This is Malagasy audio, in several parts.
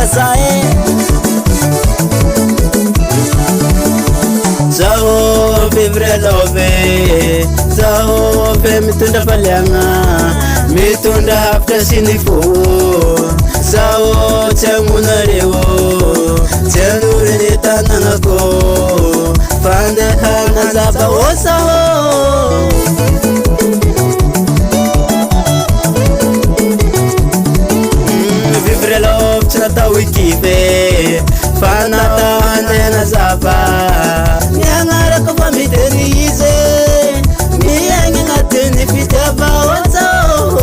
sae Zaho vivre love Zaho fe mitunda palyanga Mitunda hafta sinifu Zaho tenguna rewo Tenguri nitanangako Fande hana zaba o Zaho Vivre love chinata wikipe Fana hande na zaba Nyangara kwa mitenize Miyangi ngateni fitaba o Zaho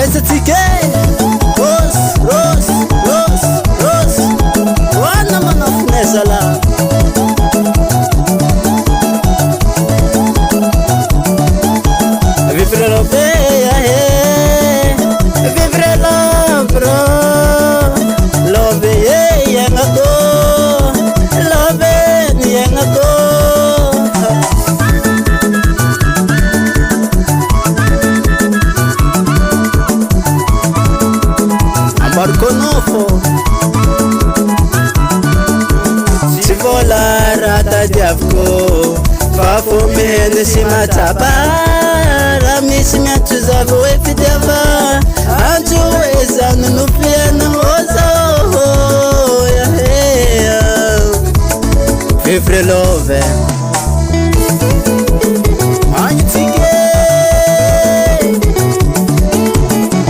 Ezetike Rose Wana manafnezala Vivre love Vivre love bro Love yengako Love yengako Ambarkonofo Sivola rata diavko Fafo mene simataba Ramisi miatuzavo efideva Anju eza nunupia na ozo Vivre love Anjitike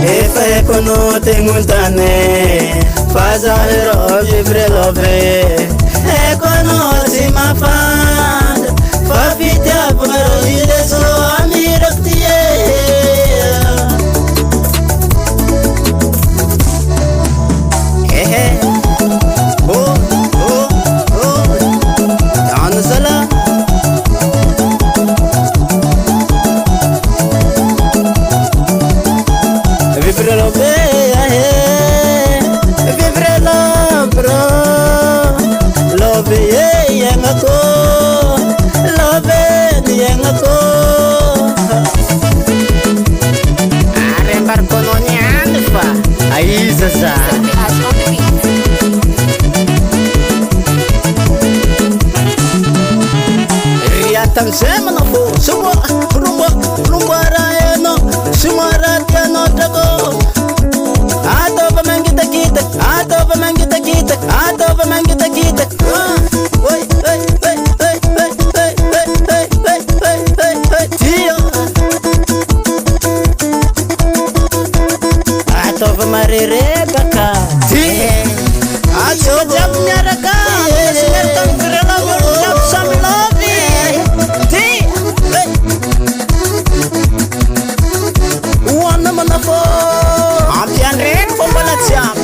Efa ekono tenguntane Faza hero vivre love Ekono simafanda Fafite aparo ideso amiraktiye Sala Vivre love Vivre love bro Love yengako Love yengako Arembar kononya anfa Aizaza Riatan semana fo Semua rumba rayano Semua ratiano dago Ato pemangkita kita Ato pemangkita kita Ato pemangkita kita Oi Tio Ato pemarire baka Ato jam nyaraka Sinerkan kerana jam samilovi Wana manafo Ampian rin pembalat siam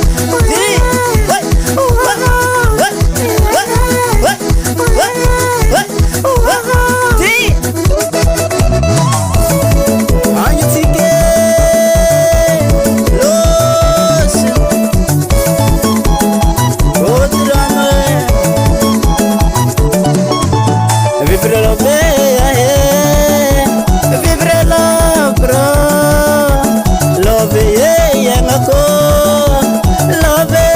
Vivre love Vivre love bro Love yengako Love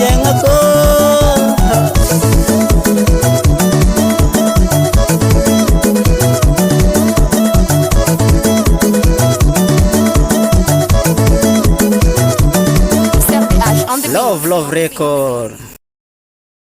yengako Love record